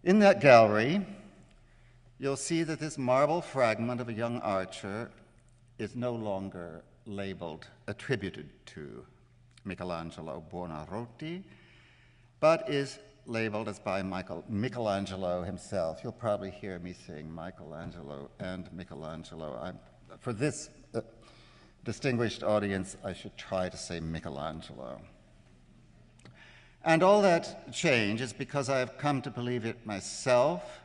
In that gallery, you'll see that this marble fragment of a young archer is no longer labeled, attributed to Michelangelo Buonarroti, but is labeled as by Michelangelo himself. You'll probably hear me saying Michelangelo and Michelangelo. For this distinguished audience, I should try to say Michelangelo. And all that change is because I have come to believe it myself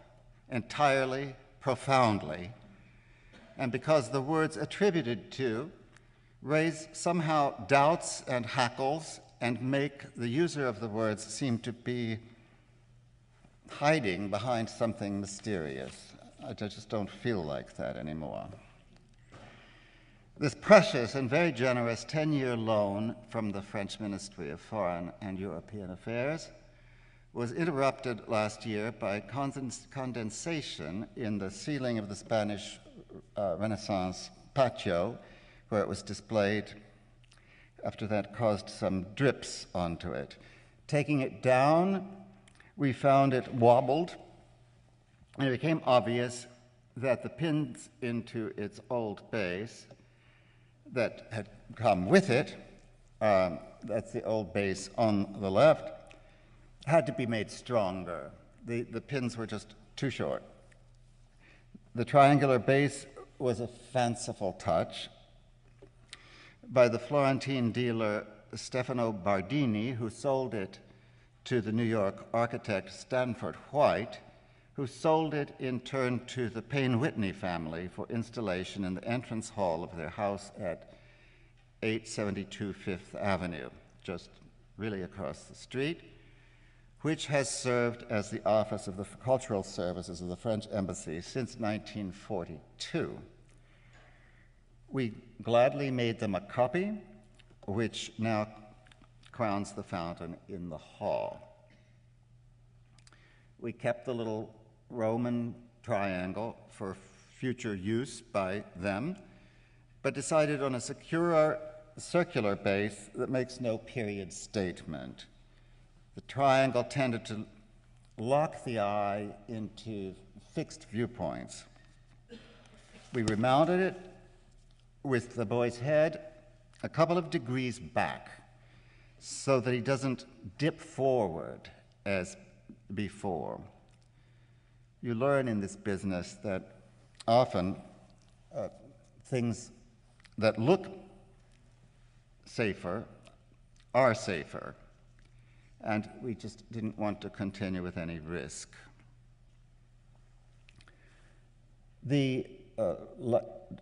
entirely, profoundly, and because the words attributed to raise somehow doubts and hackles and make the user of the words seem to be hiding behind something mysterious. I just don't feel like that anymore. This precious and very generous 10-year loan from the French Ministry of Foreign and European Affairs was interrupted last year by condensation in the ceiling of the Spanish Renaissance patio, where it was displayed. After that caused some drips onto it. Taking it down, we found it wobbled, and it became obvious that the pins into its old base that had come with it, that's the old base on the left, had to be made stronger. The pins were just too short. The triangular base was a fanciful touch by the Florentine dealer Stefano Bardini, who sold it to the New York architect Stanford White, who sold it in turn to the Payne Whitney family for installation in the entrance hall of their house at 872 Fifth Avenue, just really across the street, which has served as the office of the cultural services of the French embassy since 1942. We gladly made them a copy, which now crowns the fountain in the hall. We kept the little Roman triangle for future use by them, but decided on a secure circular base that makes no period statement. The triangle tended to lock the eye into fixed viewpoints. We remounted it with the boy's head a couple of degrees back so that he doesn't dip forward as before. You learn in this business that often things that look safer are safer, and we just didn't want to continue with any risk.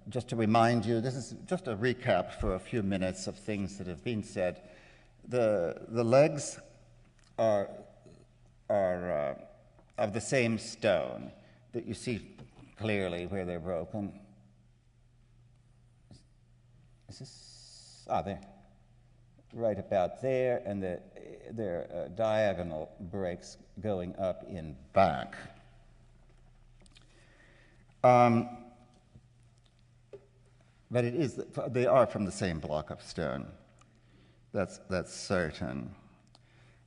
Just to remind you, this is just a recap for a few minutes of things that have been said. The legs are of the same stone that you see clearly where they're broken. Is this? There. Right about there, and their diagonal breaks going up in back. But they are from the same block of stone. That's certain.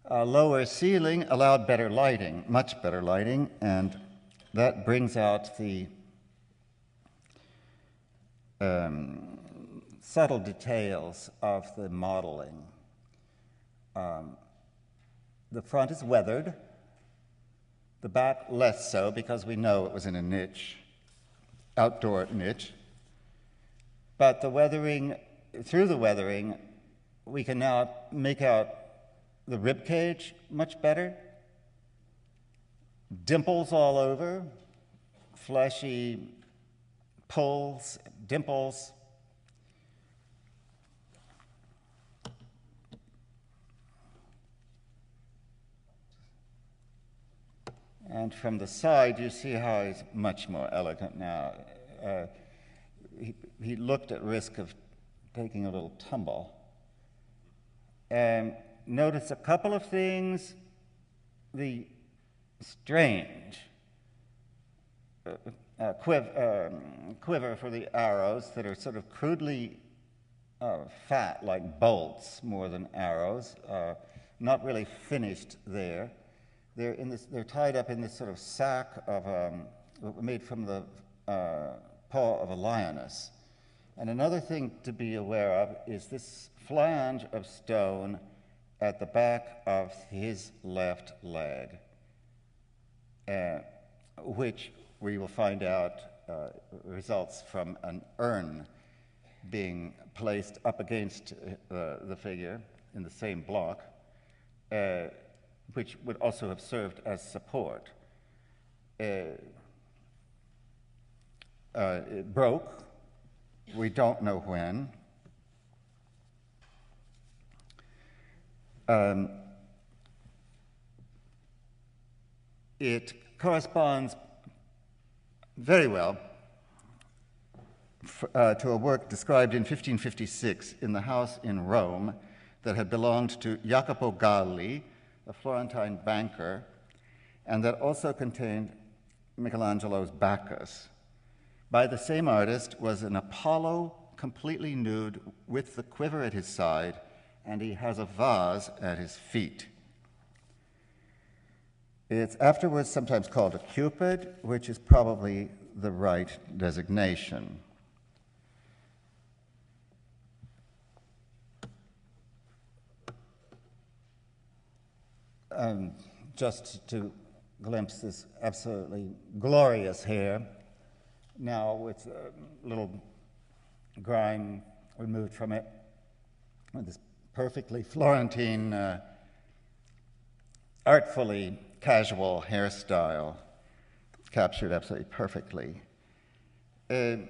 Lower ceiling allowed better lighting, much better lighting, and that brings out the subtle details of the modeling. The front is weathered, the back less so because we know it was in a niche, outdoor niche. But the weathering, through the weathering, we can now make out the rib cage much better. Dimples all over, fleshy pulls, dimples. And from the side, you see how he's much more elegant now. He looked at risk of taking a little tumble. And notice a couple of things. The strange quiver for the arrows that are sort of crudely fat, like bolts more than arrows, not really finished there. they're tied up in this sort of sack of made from the paw of a lioness. And another thing to be aware of is this flange of stone at the back of his left leg, which we will find out results from an urn being placed up against the figure in the same block, which would also have served as support. It broke. We don't know when. It corresponds very well to a work described in 1556 in the house in Rome that had belonged to Jacopo Galli, a Florentine banker, and that also contained Michelangelo's Bacchus. By the same artist was an Apollo completely nude with the quiver at his side, and he has a vase at his feet. It's afterwards sometimes called a Cupid, which is probably the right designation. Just to glimpse this absolutely glorious hair, now with a little grime removed from it, with this perfectly Florentine, artfully casual hairstyle, captured absolutely perfectly. In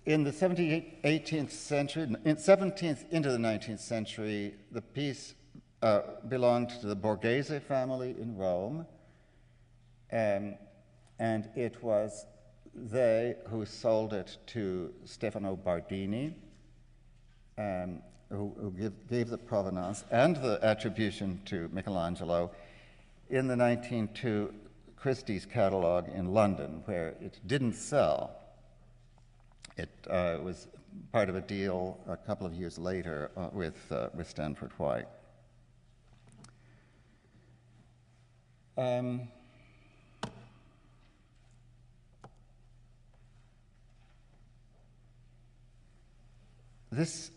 the 18th century, 17th into the 19th century, the piece belonged to the Borghese family in Rome, and it was they who sold it to Stefano Bardini, who gave the provenance and the attribution to Michelangelo in the 1902 Christie's catalog in London, where it didn't sell. It was part of a deal a couple of years later with Stanford White. This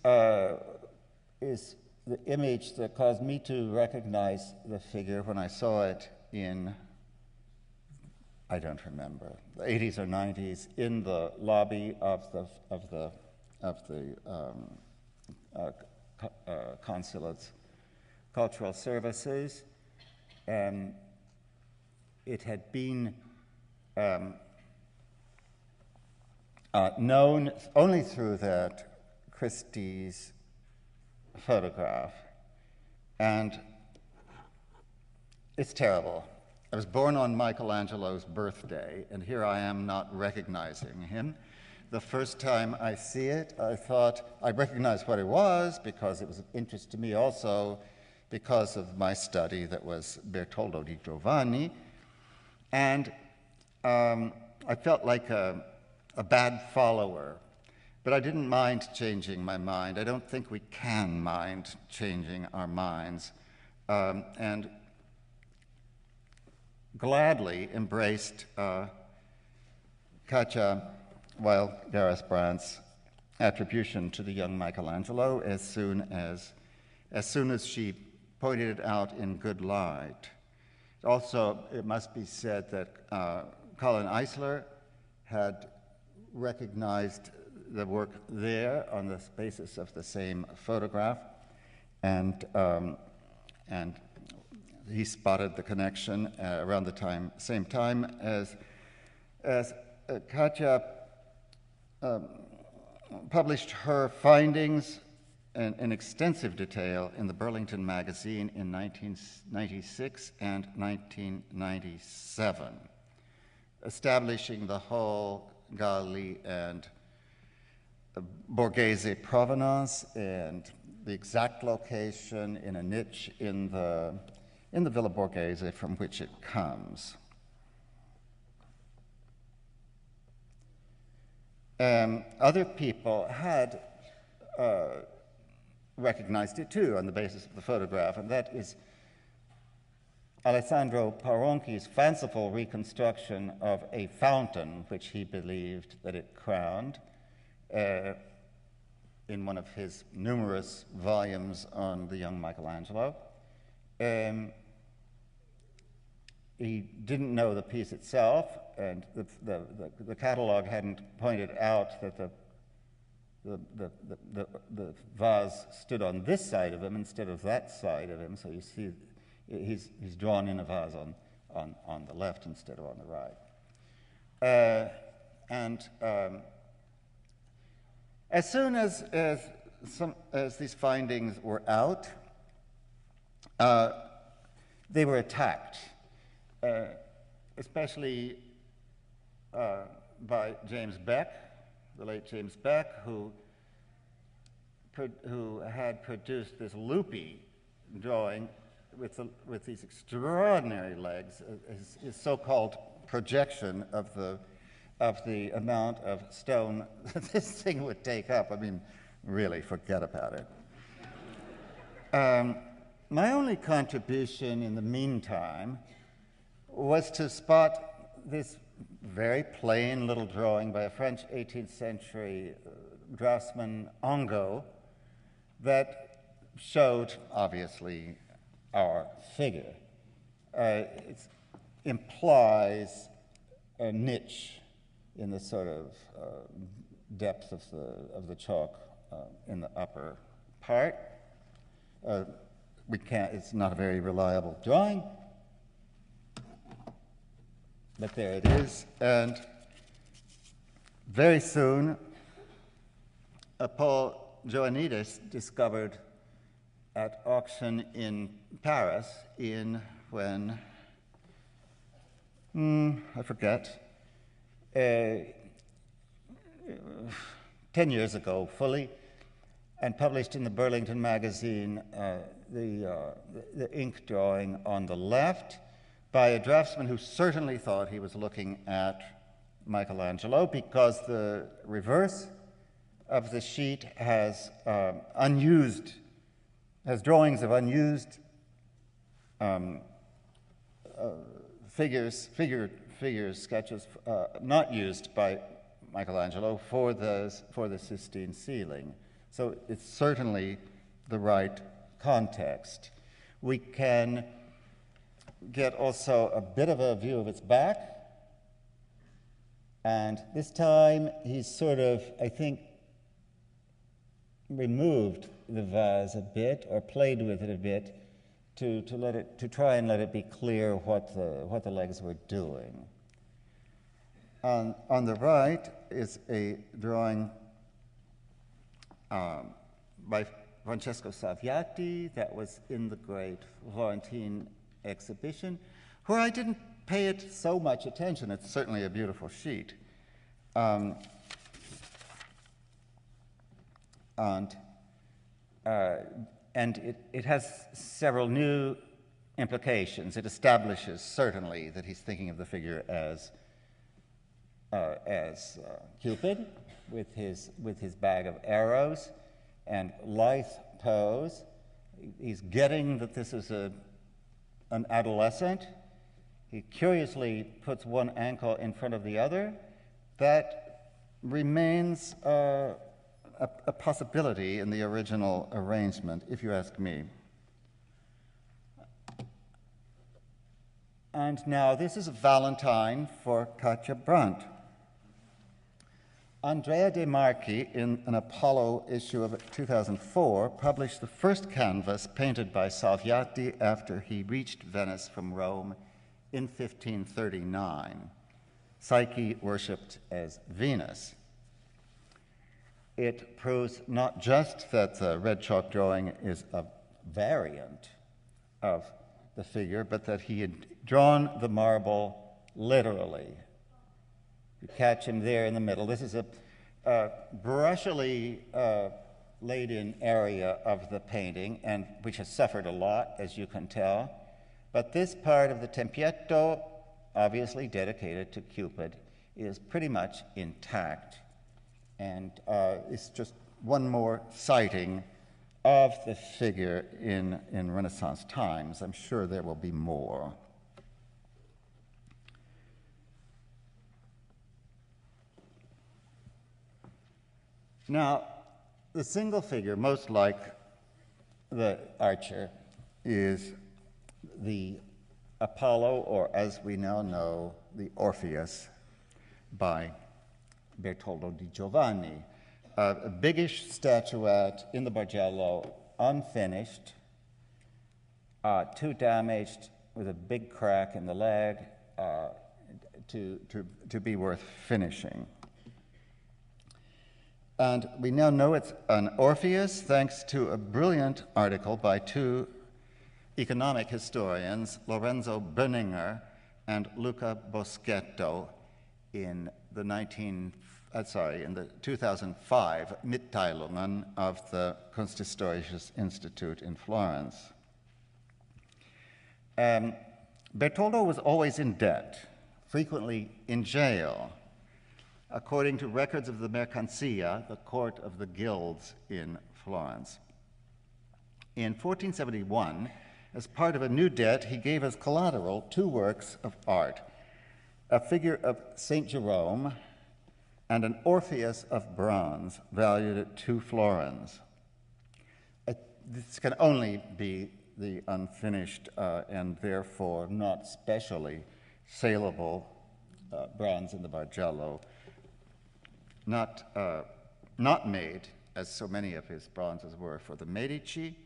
is the image that caused me to recognize the figure when I saw it in, I don't remember, the 80s or 90s, in the lobby of the consulate's cultural services. It had been known only through that Christie's photograph, and it's terrible. I was born on Michelangelo's birthday, and here I am not recognizing him. The first time I see it, I thought I recognized what it was because it was of interest to me also because of my study that was Bertoldo di Giovanni, and I felt like a bad follower. But I didn't mind changing my mind. I don't think we can mind changing our minds, and gladly embraced Katja Weil-Garris-Brandt's attribution to the young Michelangelo as soon as she pointed it out in good light. Also, it must be said that Colin Eisler had recognized the work there on the basis of the same photograph, and he spotted the connection around the same time as Katja published her findings in extensive detail in the Burlington magazine in 1996 and 1997, establishing the whole Galli and Borghese provenance and the exact location in a niche in the Villa Borghese from which it comes. Other people had recognized it too on the basis of the photograph, and that is Alessandro Paronchi's fanciful reconstruction of a fountain, which he believed that it crowned, in one of his numerous volumes on the young Michelangelo. He didn't know the piece itself, and the catalog hadn't pointed out that the vase stood on this side of him instead of that side of him, so you see he's drawn in a vase on the left instead of on the right. As soon as these findings were out, they were attacked, especially by James Beck, the late James Beck, who had produced this loopy drawing with these extraordinary legs, his so-called projection of the amount of stone that this thing would take up. I mean, really, forget about it. My only contribution in the meantime was to spot this very plain little drawing by a French 18th century draftsman, Angot, that showed, obviously, our figure. It implies a niche in the sort of depth of the chalk in the upper part. It's not a very reliable drawing, but there it is. And very soon, Paul Joannidis discovered at auction in Paris when I forget, 10 years ago fully, and published in the Burlington magazine the ink drawing on the left by a draftsman who certainly thought he was looking at Michelangelo, because the reverse of the sheet has drawings of unused figures, sketches not used by Michelangelo for the Sistine ceiling. So it's certainly the right context. We can get also a bit of a view of its back, and this time he's sort of, I think, removed the vase a bit or played with it a bit to try and let it be clear what the legs were doing. On the right is a drawing by Francesco Salviati that was in the great Florentine exhibition, where I didn't pay it so much attention. It's certainly a beautiful sheet. And it has several new implications. It establishes certainly that he's thinking of the figure as Cupid with his bag of arrows and lithe pose. He's getting that this is an adolescent. He curiously puts one ankle in front of the other. That remains a possibility in the original arrangement, if you ask me. And now this is a Valentine for Katja Brandt. Andrea De Marchi, in an Apollo issue of 2004, published the first canvas painted by Salviati after he reached Venice from Rome in 1539. Psyche worshipped as Venus. It proves not just that the red chalk drawing is a variant of the figure, but that he had drawn the marble literally. You catch him there in the middle. This is a brushily laid-in area of the painting, and which has suffered a lot, as you can tell. But this part of the tempietto, obviously dedicated to Cupid, is pretty much intact. And it's just one more sighting of the figure in Renaissance times. I'm sure there will be more. Now, the single figure most like the archer is the Apollo, or as we now know, the Orpheus by Bertoldo di Giovanni. A biggish statuette in the Bargello, unfinished, too damaged, with a big crack in the leg to be worth finishing. And we now know it's an Orpheus thanks to a brilliant article by two economic historians, Lorenzo Benninger and Luca Boschetto, in the 2005 Mitteilungen of the Kunsthistorisches Institut in Florence. Bertoldo was always in debt, frequently in jail, according to records of the Mercanzia, the court of the guilds in Florence. In 1471, as part of a new debt, he gave as collateral two works of art, a figure of St. Jerome and an Orpheus of bronze valued at 2 florins. This can only be the unfinished and therefore not specially saleable bronze in the Bargello, not made, as so many of his bronzes were, for the Medici.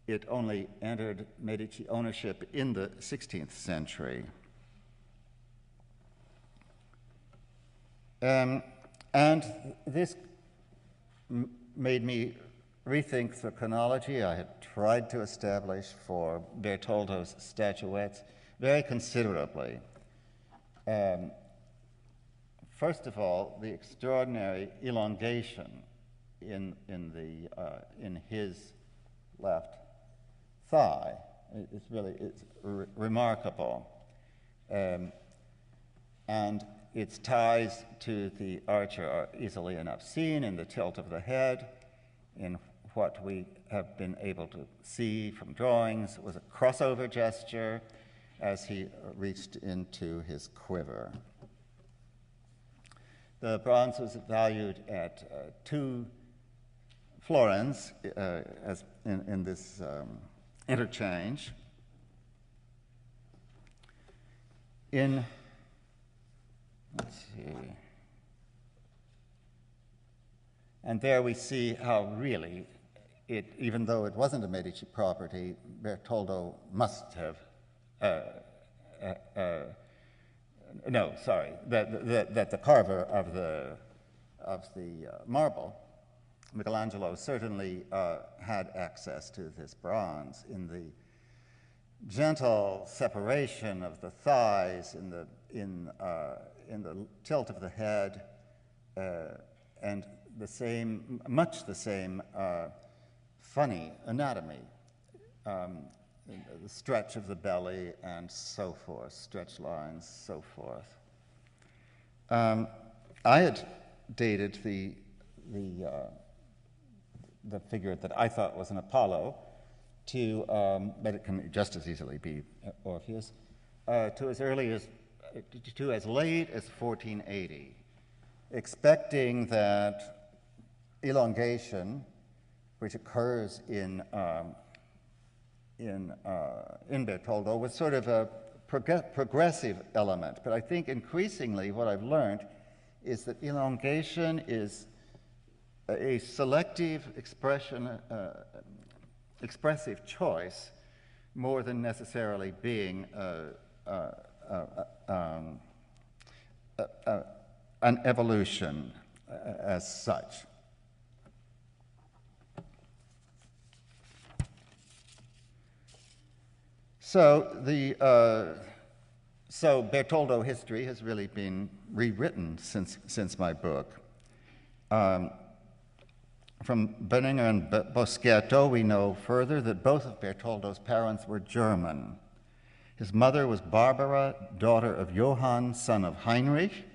It only entered Medici ownership in the 16th century. And this made me rethink the chronology I had tried to establish for Bertoldo's statuettes very considerably. First of all, the extraordinary elongation in his left thigh. It's remarkable. And its ties to the archer are easily enough seen in the tilt of the head, in what we have been able to see from drawings was a crossover gesture as he reached into his quiver. The bronze was valued at 2 florins as in this interchange. Let's see. And there we see how really, even though it wasn't a Medici property, Bertoldo must have, that the carver of the marble, Michelangelo, certainly had access to this bronze in the gentle separation of the thighs, in the tilt of the head, and much the same funny anatomy, the stretch of the belly and so forth, stretch lines, so forth. I had dated the figure that I thought was an Apollo but it can just as easily be Orpheus, to as late as 1480, expecting that elongation, which occurs in Bertoldo, was sort of a progressive element. But I think increasingly what I've learned is that elongation is a selective expressive choice more than necessarily being an evolution as such. So Bertoldo history has really been rewritten since my book. From Benninger and Boschetto, we know further that both of Bertoldo's parents were German. His mother was Barbara, daughter of Johann, son of Heinrich,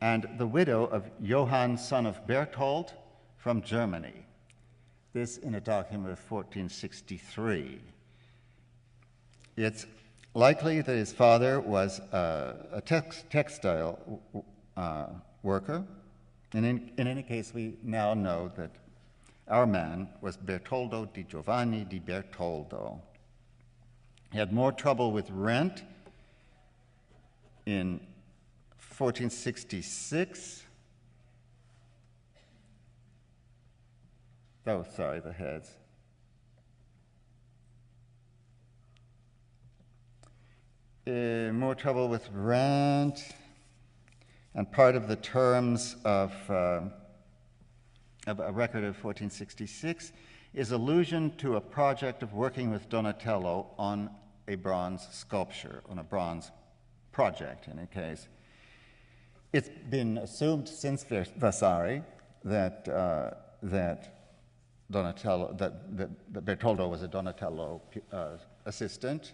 and the widow of Johann, son of Berthold, from Germany. this in a document of 1463. It's likely that his father was a textile worker. And in any case, we now know that our man was Bertoldo di Giovanni di Bertoldo. He had more trouble with rent in 1466. Oh, sorry, the heads. More trouble with rent, and part of the terms of a record of 1466 is allusion to a project of working with Donatello on a bronze sculpture, on a bronze project in a case. It's been assumed since Vasari that Bertoldo was a Donatello assistant,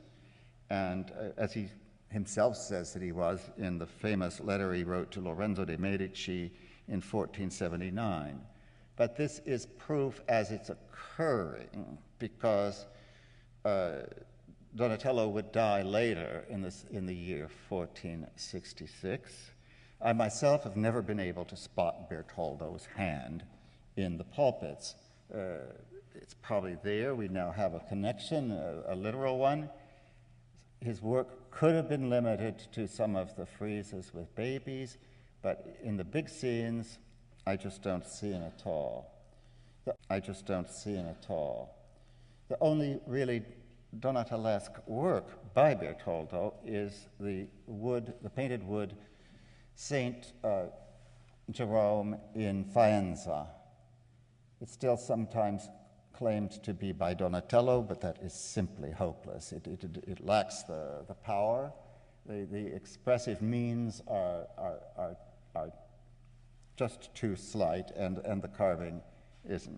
and as he himself says that he was in the famous letter he wrote to Lorenzo de' Medici in 1479. But this is proof as it's occurring, because Donatello would die later in the year 1466. I myself have never been able to spot Bertoldo's hand in the pulpits. It's probably there. We now have a connection, a literal one. His work could have been limited to some of the friezes with babies, but in the big scenes, I just don't see it at all. The only really Donatelesque work by Bertoldo is the painted wood Saint Jerome in Faenza. It's still sometimes claimed to be by Donatello, but that is simply hopeless. It lacks the power. The expressive means are just too slight, and the carving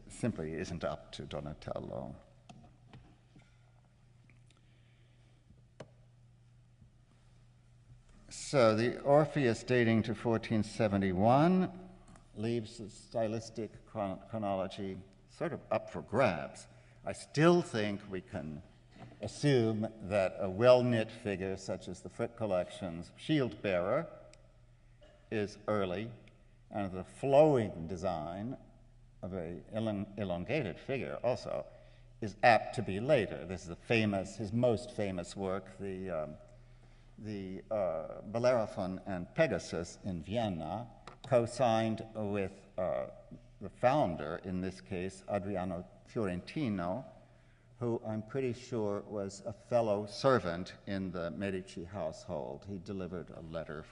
simply isn't up to Donatello. So the Orpheus dating to 1471 leaves the stylistic chronology sort of up for grabs. I still think we can assume that a well-knit figure such as the Frick Collection's shield bearer is early, and the flowing design of a elongated figure also is apt to be later. This is his most famous work, the Bellerophon and Pegasus in Vienna, co-signed with the founder, in this case, Adriano Fiorentino, who I'm pretty sure was a fellow servant in the Medici household. He delivered a letter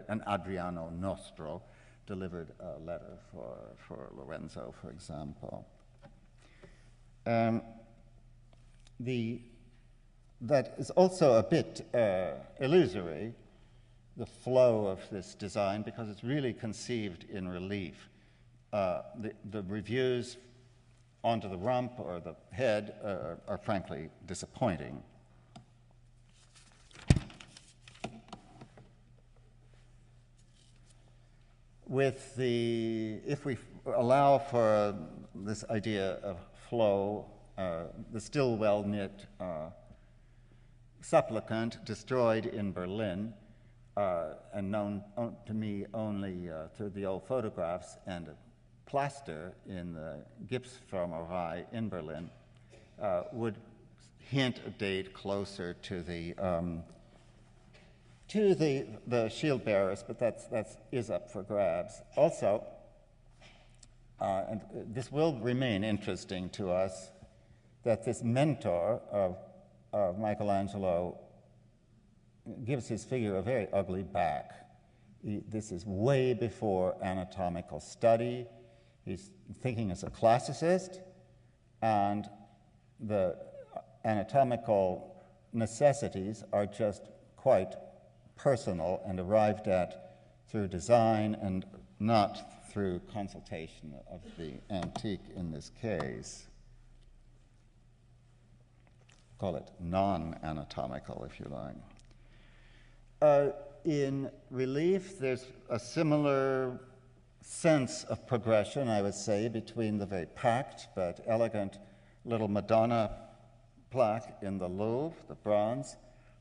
an Adriano Nostro delivered a letter for Lorenzo, for example. That is also a bit illusory, the flow of this design, because it's really conceived in relief. The reviews onto the rump or the head are frankly disappointing. If we allow for this idea of flow, the still well-knit supplicant destroyed in Berlin, and known to me only through the old photographs and a plaster in the Gipsformerei in Berlin, would hint a date closer to the shield bearers, but that is up for grabs. Also, and this will remain interesting to us, that this mentor of Michelangelo gives his figure a very ugly back. This is way before anatomical study. He's thinking as a classicist, and the anatomical necessities are just quite personal and arrived at through design and not through consultation of the antique in this case. Call it non-anatomical, if you like. In relief, there's a similar sense of progression, I would say, between the very packed but elegant little Madonna plaque in the Louvre, the bronze,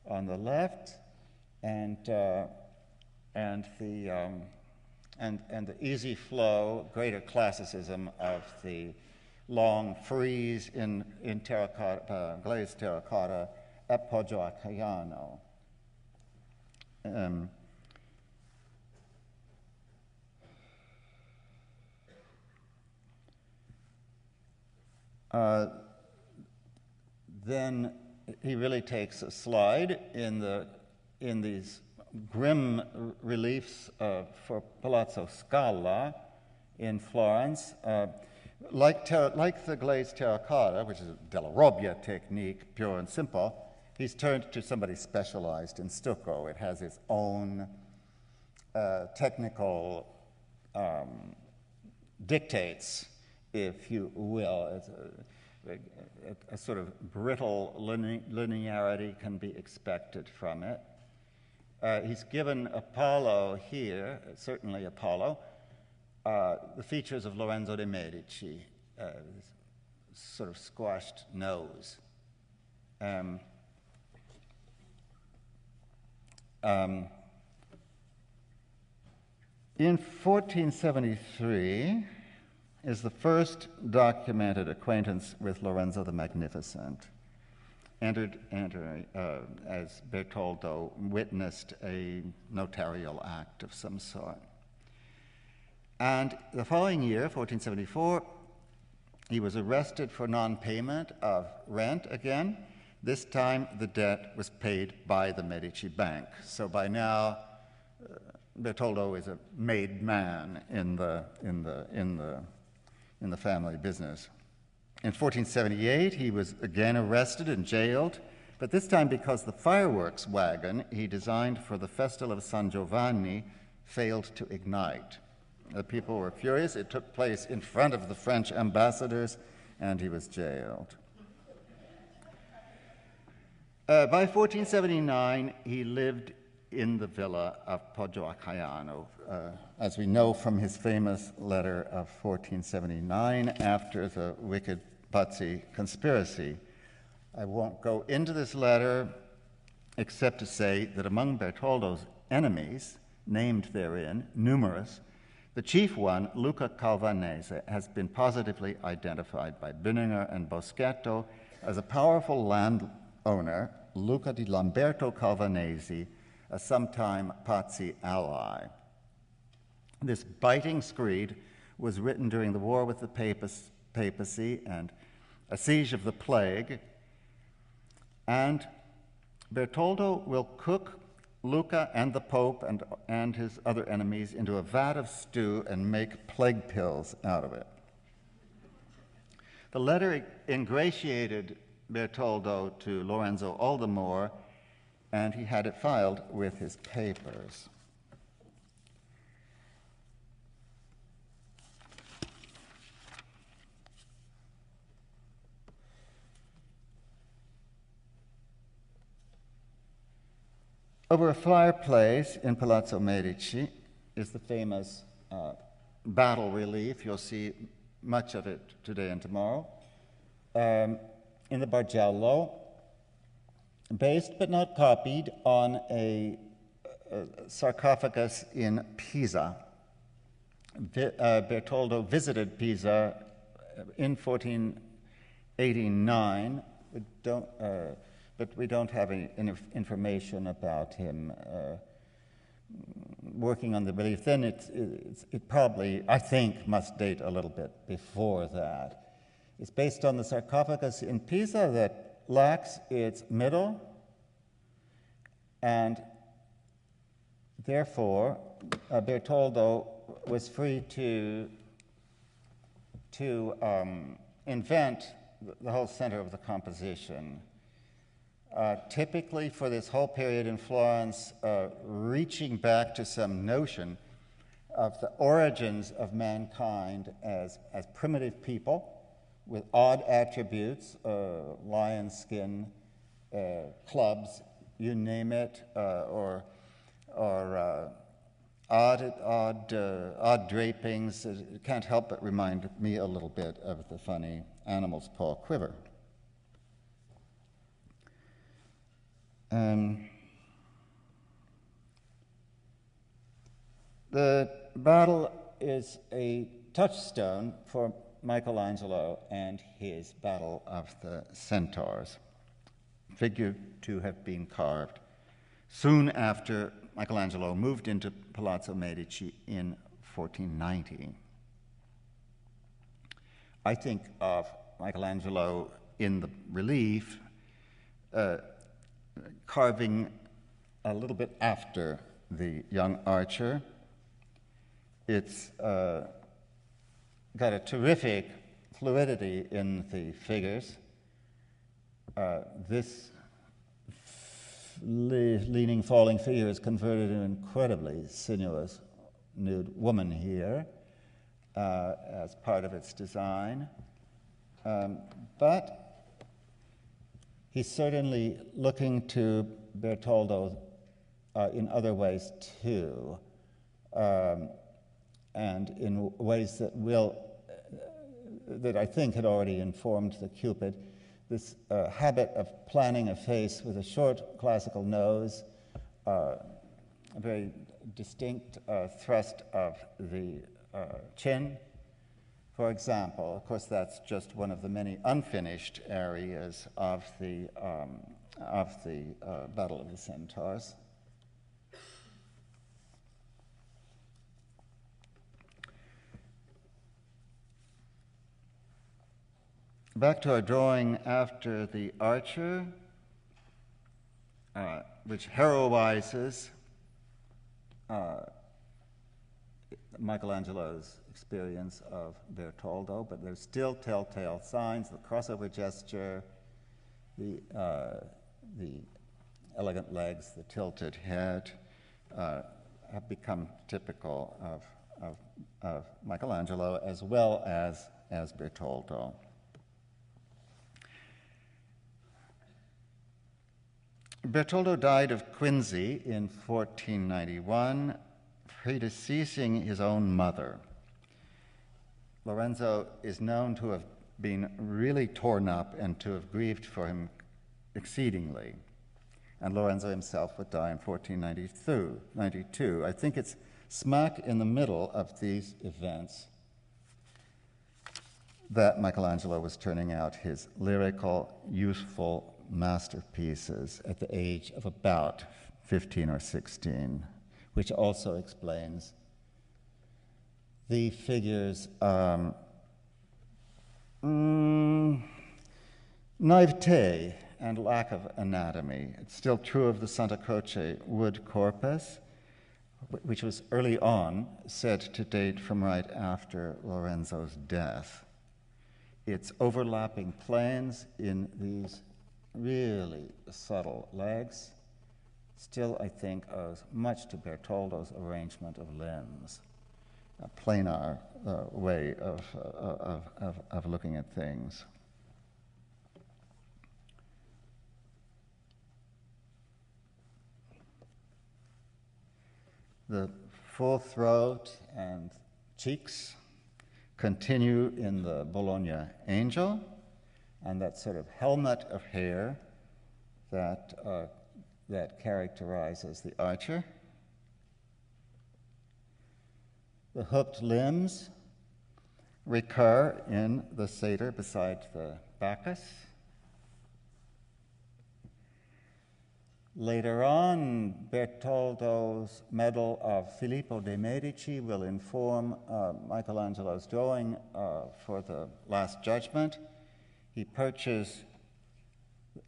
on the left, and the easy flow, greater classicism of the long frieze in terracotta, glazed terracotta at Poggio a Caiano. Then he really takes a slide in these grim reliefs for Palazzo Scala in Florence. Like the glazed terracotta, which is a Della Robbia technique, pure and simple, he's turned to somebody specialized in stucco. It has its own technical dictates, if you will. It's a sort of brittle linearity can be expected from it. He's given Apollo here, certainly Apollo, the features of Lorenzo de' Medici, sort of squashed nose. In 1473 is the first documented acquaintance with Lorenzo the Magnificent, as Bertoldo witnessed a notarial act of some sort. And the following year, 1474, he was arrested for non-payment of rent again. This time, the debt was paid by the Medici Bank. So by now, Bertoldo is a made man in the family business. In 1478, he was again arrested and jailed, but this time because the fireworks wagon he designed for the Festival of San Giovanni failed to ignite. The people were furious. It took place in front of the French ambassadors, and he was jailed. By 1479, he lived in the villa of Poggio a Caiano, as we know from his famous letter of 1479 after the wicked Pazzi conspiracy. I won't go into this letter except to say that among Bertoldo's enemies, named therein, numerous, the chief one, Luca Calvanese, has been positively identified by Büninger and Boschetto as a powerful landowner, Luca di Lamberto Calvanesi, a sometime Pazzi ally. This biting screed was written during the war with the papacy and a siege of the plague, and Bertoldo will cook Luca and the Pope and his other enemies into a vat of stew and make plague pills out of it. The letter ingratiated Bertoldo to Lorenzo all the more, and he had it filed with his papers. Over a fireplace in Palazzo Medici is the famous battle relief. You'll see much of it today and tomorrow. In the Bargello, based but not copied on a sarcophagus in Pisa. Bertoldo visited Pisa in 1489. But we don't have any information about him working on the relief. Then it probably, I think, must date a little bit before that. It's based on the sarcophagus in Pisa that lacks its middle, and therefore Bertoldo was free to invent the whole center of the composition. Typically for this whole period in Florence, reaching back to some notion of the origins of mankind as primitive people with odd attributes, lion skin, clubs, you name it, or odd drapings. It can't help but remind me a little bit of the funny animal's paw quiver. The battle is a touchstone for Michelangelo and his Battle of the Centaurs, figure to have been carved soon after Michelangelo moved into Palazzo Medici in 1490. I think of Michelangelo in the relief carving a little bit after the young archer. It's got a terrific fluidity in the figures. This leaning, falling figure is converted into an incredibly sinuous nude woman here as part of its design. But he's certainly looking to Bertoldo in other ways too, and in ways that I think had already informed the Cupid. This habit of planning a face with a short classical nose, a very distinct thrust of the chin, for example. Of course, that's just one of the many unfinished areas of the Battle of the Centaurs. Back to our drawing after the archer, which heroizes Michelangelo's experience of Bertoldo, but there's still telltale signs. The crossover gesture, the elegant legs, the tilted head have become typical of Michelangelo as well as Bertoldo. Bertoldo died of quinsy in 1491, predeceasing his own mother. Lorenzo is known to have been really torn up and to have grieved for him exceedingly. And Lorenzo himself would die in 1492. I think it's smack in the middle of these events that Michelangelo was turning out his lyrical, youthful masterpieces at the age of about 15 or 16, which also explains the figure's naivete and lack of anatomy. It's still true of the Santa Croce wood corpus, which was early on said to date from right after Lorenzo's death. Its overlapping planes in these really subtle legs still, I think, owes much to Bertoldo's arrangement of limbs, a planar way of looking at things. The full throat and cheeks continue in the Bologna angel, and that sort of helmet of hair that characterizes the archer. The hooked limbs recur in the satyr beside the Bacchus. Later on, Bertoldo's medal of Filippo de' Medici will inform Michelangelo's drawing for the Last Judgment. He perches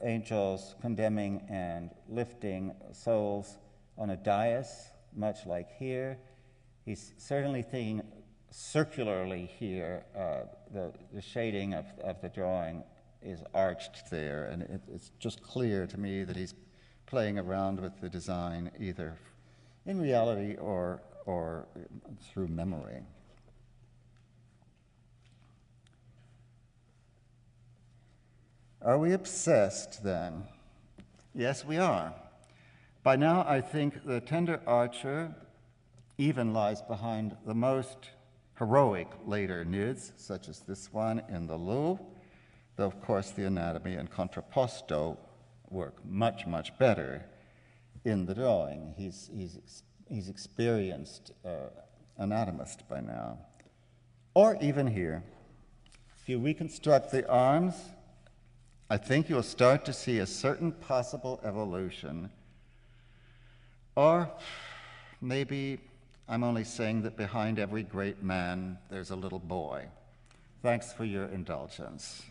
angels condemning and lifting souls on a dais, much like here. He's certainly thinking circularly here. The shading of the drawing is arched there, and it's just clear to me that he's playing around with the design either in reality or through memory. Are we obsessed then? Yes, we are. By now, I think the tender archer even lies behind the most heroic later nudes, such as this one in the Louvre, though of course the anatomy and contrapposto work much, much better in the drawing. He's experienced anatomist by now. Or even here, if you reconstruct the arms, I think you'll start to see a certain possible evolution. Or maybe I'm only saying that behind every great man, there's a little boy. Thanks for your indulgence.